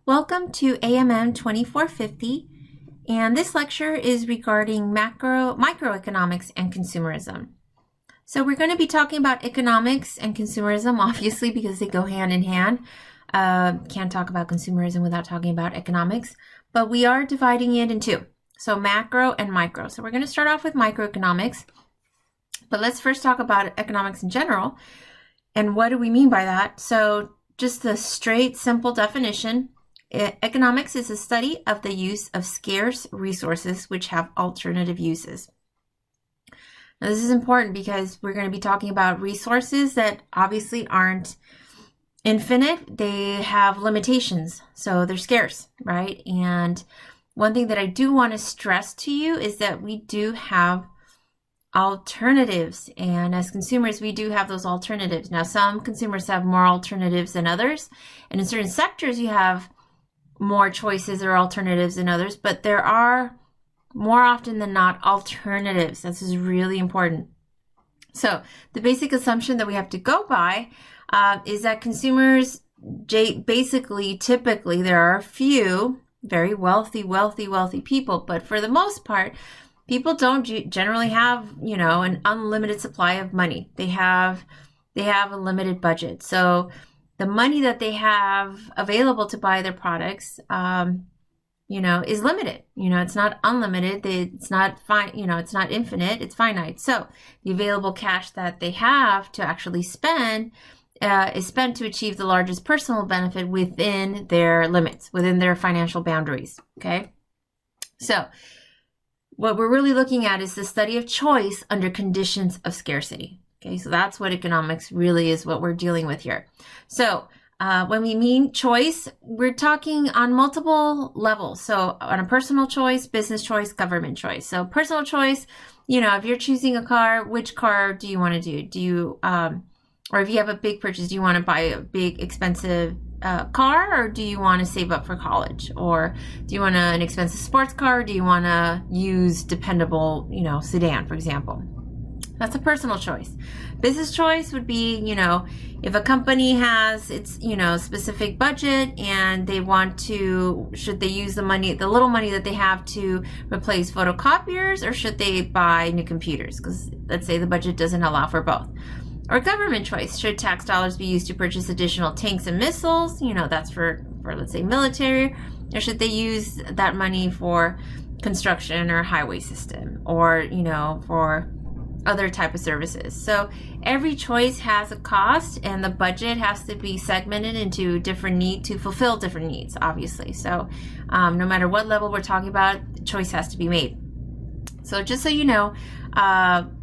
Welcome to AMM 2450, and this lecture is regarding microeconomics and consumerism. So we're going to be talking about economics and consumerism, obviously, because they go hand in hand. Can't talk about consumerism without talking about economics, but we are dividing it in two, so macro and micro. So we're going to start off with microeconomics, but let's first talk about economics in general. And what do we mean by that? So just the straight, simple definition. Economics is a study of the use of scarce resources which have alternative uses. Now, this is important because we're going to be talking about resources that obviously aren't infinite. They have limitations, so they're scarce, right? And one thing that I do want to stress to you is that we do have alternatives, and as consumers we do have those alternatives. Now, some consumers have more alternatives than others, and in certain sectors you have more choices or alternatives than others, but there are more often than not alternatives. This is really important. So the basic assumption that we have to go by is that consumers typically there are a few very wealthy people, but for the most part people don't generally have, an unlimited supply of money. They have a limited budget. So the money that they have available to buy their products, is limited. It's not unlimited. It's not it's not infinite. It's finite. So the available cash that they have to actually spend is spent to achieve the largest personal benefit within their limits, within their financial boundaries. Okay. So what we're really looking at is the study of choice under conditions of scarcity. Okay, so that's what economics really is, what we're dealing with here. So when we mean choice, we're talking on multiple levels. So on a personal choice, business choice, government choice. So personal choice, if you're choosing a car, which car do you want to do? Do you, or if you have a big purchase, do you want to buy a big expensive car, or do you want to save up for college? Or do you want an expensive sports car? Or do you want to use dependable, sedan, for example? That's a personal choice. Business choice would be, if a company has its, specific budget and they want to, should they use the little money that they have to replace photocopiers, or should they buy new computers? Because let's say the budget doesn't allow for both. Or government choice, should tax dollars be used to purchase additional tanks and missiles? That's for let's say military, or should they use that money for construction or highway system, or, for other type of services. So every choice has a cost, and the budget has to be segmented into different needs to fulfill different needs, obviously. So no matter what level we're talking about, choice has to be made. So just so you know,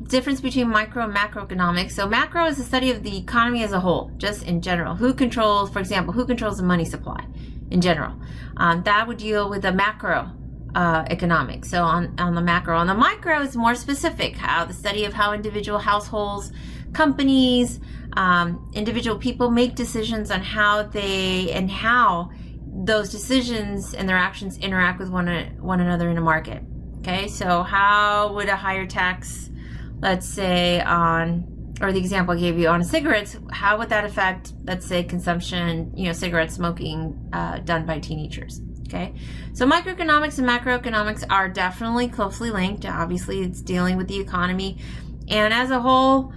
difference between micro and macroeconomics. So macro is the study of the economy as a whole, just in general. For example, who controls the money supply in general? That would deal with the macro economics. So on the macro. On the micro is more specific, how the study of how individual households, companies, individual people make decisions on how those decisions and their actions interact with one another in a market. Okay, so how would a higher tax, let's say or the example I gave you on cigarettes, how would that affect, let's say, consumption, cigarette smoking done by teenagers? Okay, so microeconomics and macroeconomics are definitely closely linked. Obviously, it's dealing with the economy, and as a whole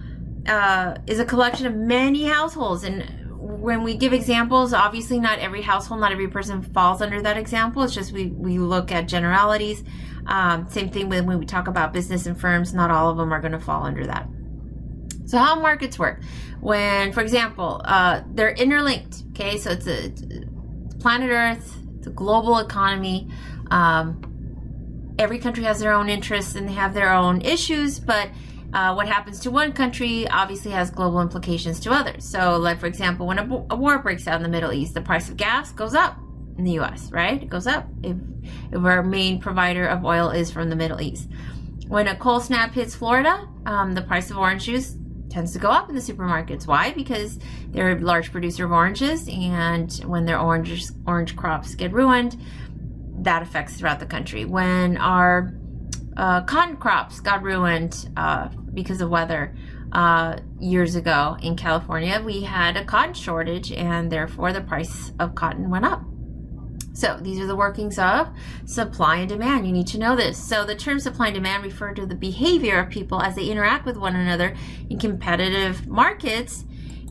is a collection of many households. And when we give examples, obviously not every household, not every person falls under that example. It's just we look at generalities. Same thing when we talk about business and firms, not all of them are going to fall under that. So how markets work? When, for example, they're interlinked. Okay, so it's planet Earth. The global economy. Every country has their own interests and they have their own issues, but what happens to one country obviously has global implications to others. So, like, for example, when a war breaks out in the Middle East, the price of gas goes up in the US, right? It goes up if our main provider of oil is from the Middle East. When a cold snap hits Florida, the price of orange juice tends to go up in the supermarkets. Why? Because they're a large producer of oranges, and when their orange crops get ruined, that affects throughout the country. When our cotton crops got ruined because of weather years ago in California, we had a cotton shortage, and therefore the price of cotton went up. So these are the workings of supply and demand. You need to know this. So the term supply and demand refer to the behavior of people as they interact with one another in competitive markets.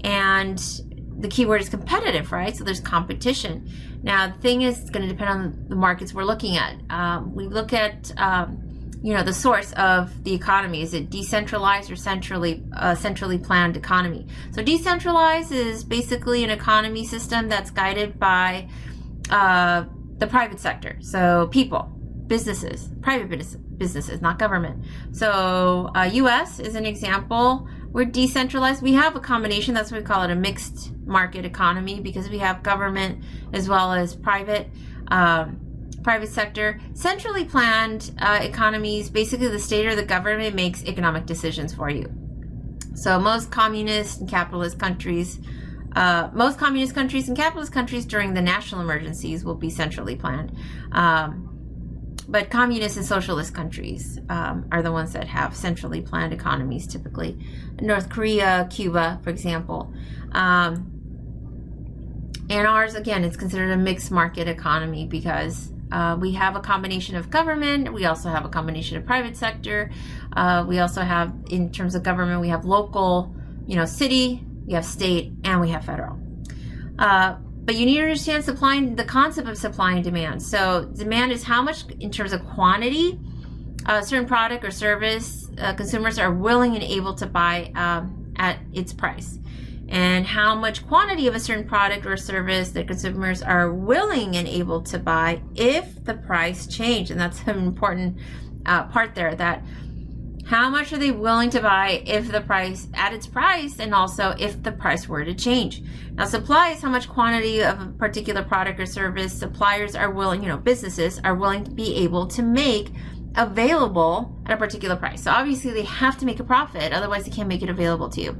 And the key word is competitive, right? So there's competition. Now, the thing is, it's going to depend on the markets we're looking at. We look at, the source of the economy. Is it decentralized or centrally planned economy? So decentralized is basically an economy system that's guided by the private sector. So people, businesses, private businesses, not government. So U.S. is an example. We're decentralized. We have a combination. That's why we call it a mixed market economy, because we have government as well as private sector. Centrally planned economies, basically the state or the government makes economic decisions for you. So most communist and capitalist countries during the national emergencies will be centrally planned. But communist and socialist countries are the ones that have centrally planned economies typically. North Korea, Cuba, for example. And ours, again, it's considered a mixed market economy because we have a combination of government. We also have a combination of private sector. We also have, in terms of government, we have local, city, we have state, and we have federal. But you need to understand the concept of supply and demand. So demand is how much, in terms of quantity, a certain product or service consumers are willing and able to buy at its price. And how much quantity of a certain product or service that consumers are willing and able to buy if the price changed. And that's an important part there, that how much are they willing to buy if the price, at its price, and also if the price were to change. Now, supply is how much quantity of a particular product or service suppliers are willing, businesses are willing to be able to make available at a particular price. So obviously they have to make a profit, otherwise they can't make it available to you.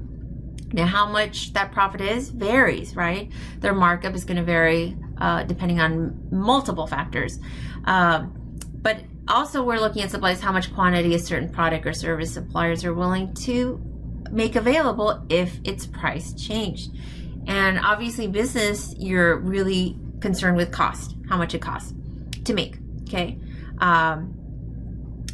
Now, how much that profit is varies, right? Their markup is going to vary depending on multiple factors. But also we're looking at supplies, how much quantity a certain product or service suppliers are willing to make available if its price changed. And obviously business, you're really concerned with cost, how much it costs to make, okay?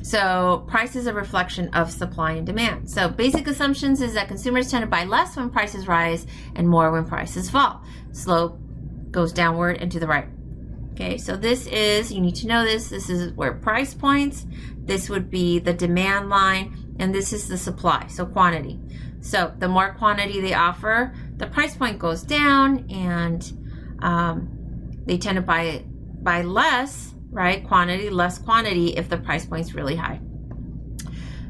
So price is a reflection of supply and demand. So basic assumptions is that consumers tend to buy less when prices rise and more when prices fall. Slope goes downward and to the right. Okay, so this is, you need to know this is where price points, this would be the demand line, and this is the supply, so quantity. So the more quantity they offer, the price point goes down, and they tend to buy less, right? Less quantity if the price point's really high.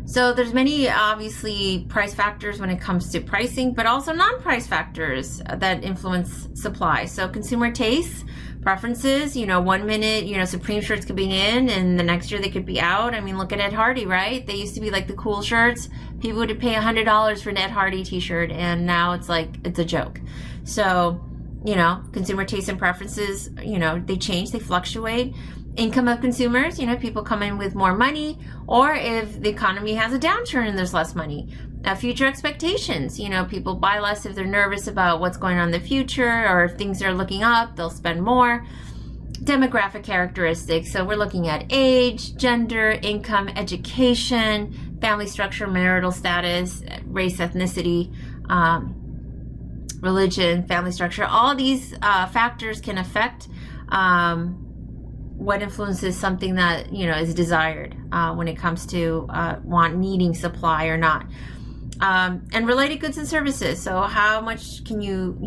So there's many, obviously, price factors when it comes to pricing, but also non-price factors that influence supply. So consumer tastes, preferences, 1 minute, Supreme shirts could be in, and the next year they could be out. I mean, look at Ed Hardy, right? They used to be like the cool shirts. People would pay $100 for an Ed Hardy t-shirt, and now it's a joke. So, consumer tastes and preferences, they change, they fluctuate. Income of consumers, people come in with more money, or if the economy has a downturn and there's less money. Future expectations, people buy less if they're nervous about what's going on in the future, or if things are looking up, they'll spend more. Demographic characteristics, so we're looking at age, gender, income, education, family structure, marital status, race, ethnicity, religion, family structure. All these factors can affect what influences something that is desired when it comes to needing supply or not. And related goods and services, so how much can you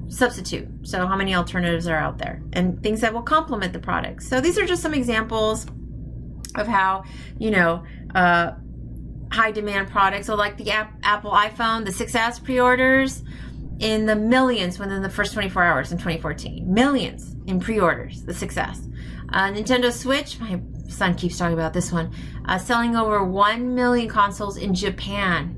substitute, so how many alternatives are out there, and things that will complement the product. So these are just some examples of how high demand products, so like the Apple iPhone, the 6S pre-orders in the millions within the first 24 hours in 2014, millions in pre-orders, the 6S. Nintendo Switch, my son keeps talking about this one, selling over 1 million consoles in Japan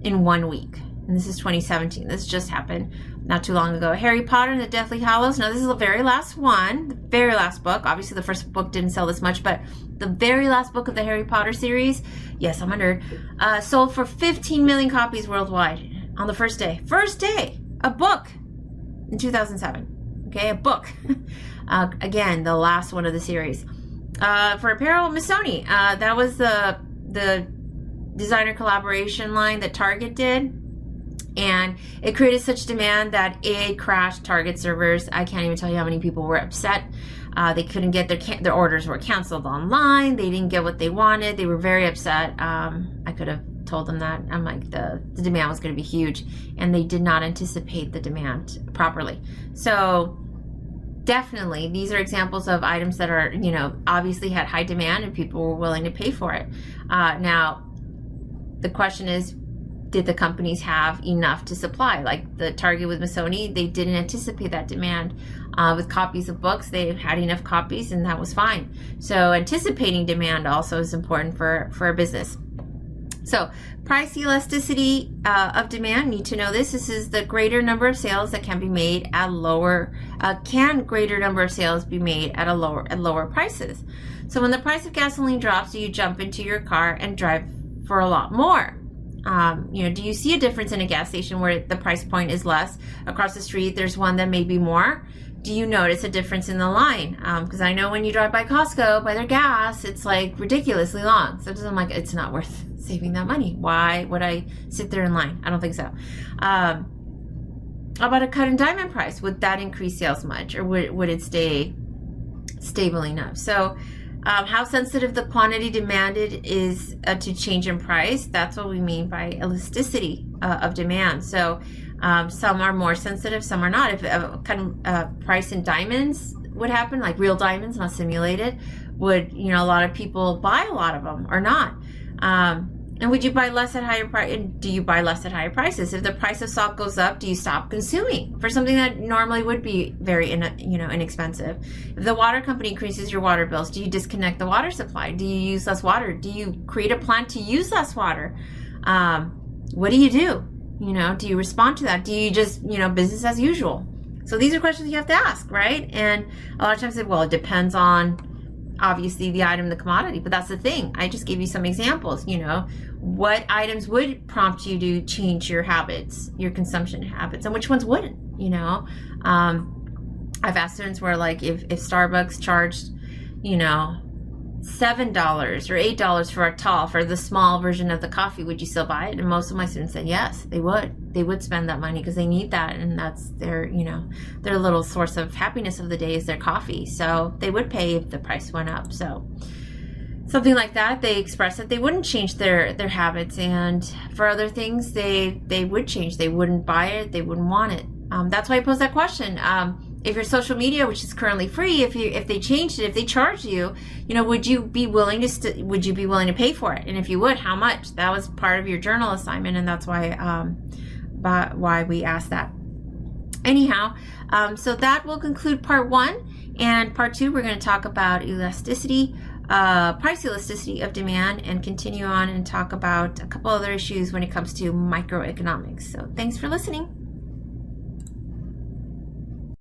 in 1 week. And this is 2017. This just happened not too long ago. Harry Potter and the Deathly Hallows. Now, this is the very last one, the very last book. Obviously, the first book didn't sell this much, but the very last book of the Harry Potter series, yes, I'm a nerd, sold for 15 million copies worldwide on the first day. First day, a book in 2007. Okay, a book. Again, the last one of the series. For apparel, Missoni. That was the designer collaboration line that Target did. And it created such demand that it crashed Target servers. I can't even tell you how many people were upset. They couldn't get their orders were canceled online. They didn't get what they wanted. They were very upset. I could have told them that. I'm like, the demand was going to be huge, and they did not anticipate the demand properly. So definitely, these are examples of items that are, obviously had high demand and people were willing to pay for it. Now, the question is, did the companies have enough to supply? Like the Target with Missoni, they didn't anticipate that demand. With copies of books, they had enough copies and that was fine. So anticipating demand also is important for a business. So price elasticity of demand, need to know this. This is the greater number of sales that can be made at greater number of sales be made at lower prices. So when the price of gasoline drops, do you jump into your car and drive for a lot more? Do you see a difference in a gas station where the price point is less? Across the street, there's one that may be more. Do you notice a difference in the line? Because I know when you drive by Costco, by their gas, it's like ridiculously long. So I'm like, it's not worth saving that money. Why would I sit there in line? I don't think so. How about a cut in diamond price? Would that increase sales much, or would it stay stable enough? So how sensitive the quantity demanded is to change in price. That's what we mean by elasticity of demand. So some are more sensitive, some are not. If price in diamonds would happen, like real diamonds, not simulated, would a lot of people buy a lot of them or not? And would you buy less at higher price? Do you buy less at higher prices? If the price of salt goes up, do you stop consuming for something that normally would be very inexpensive? If the water company increases your water bills, do you disconnect the water supply? Do you use less water? Do you create a plan to use less water? What do you do? Do you respond to that? Do you just business as usual? So these are questions you have to ask, right? And a lot of times, it depends on obviously the item, the commodity, but that's the thing. I just gave you some examples. What items would prompt you to change your habits, your consumption habits, and which ones wouldn't? I've asked students where, like, if Starbucks charged, $7 or $8 for a tall, for the small version of the coffee, would you still buy it? And most of my students said yes, they would spend that money because they need that, and that's their their little source of happiness of the day is their coffee. So they would pay if the price went up. So something like that, they expressed that they wouldn't change their habits, and for other things they would change. They wouldn't buy it, they wouldn't want it. That's why I posed that question. If your social media, which is currently free, if they changed it, if they charged you, would you be willing to pay for it? And if you would, how much? That was part of your journal assignment, and that's why we asked that. Anyhow, so that will conclude part 1. And part 2, we're going to talk about elasticity, price elasticity of demand, and continue on and talk about a couple other issues when it comes to microeconomics. So thanks for listening.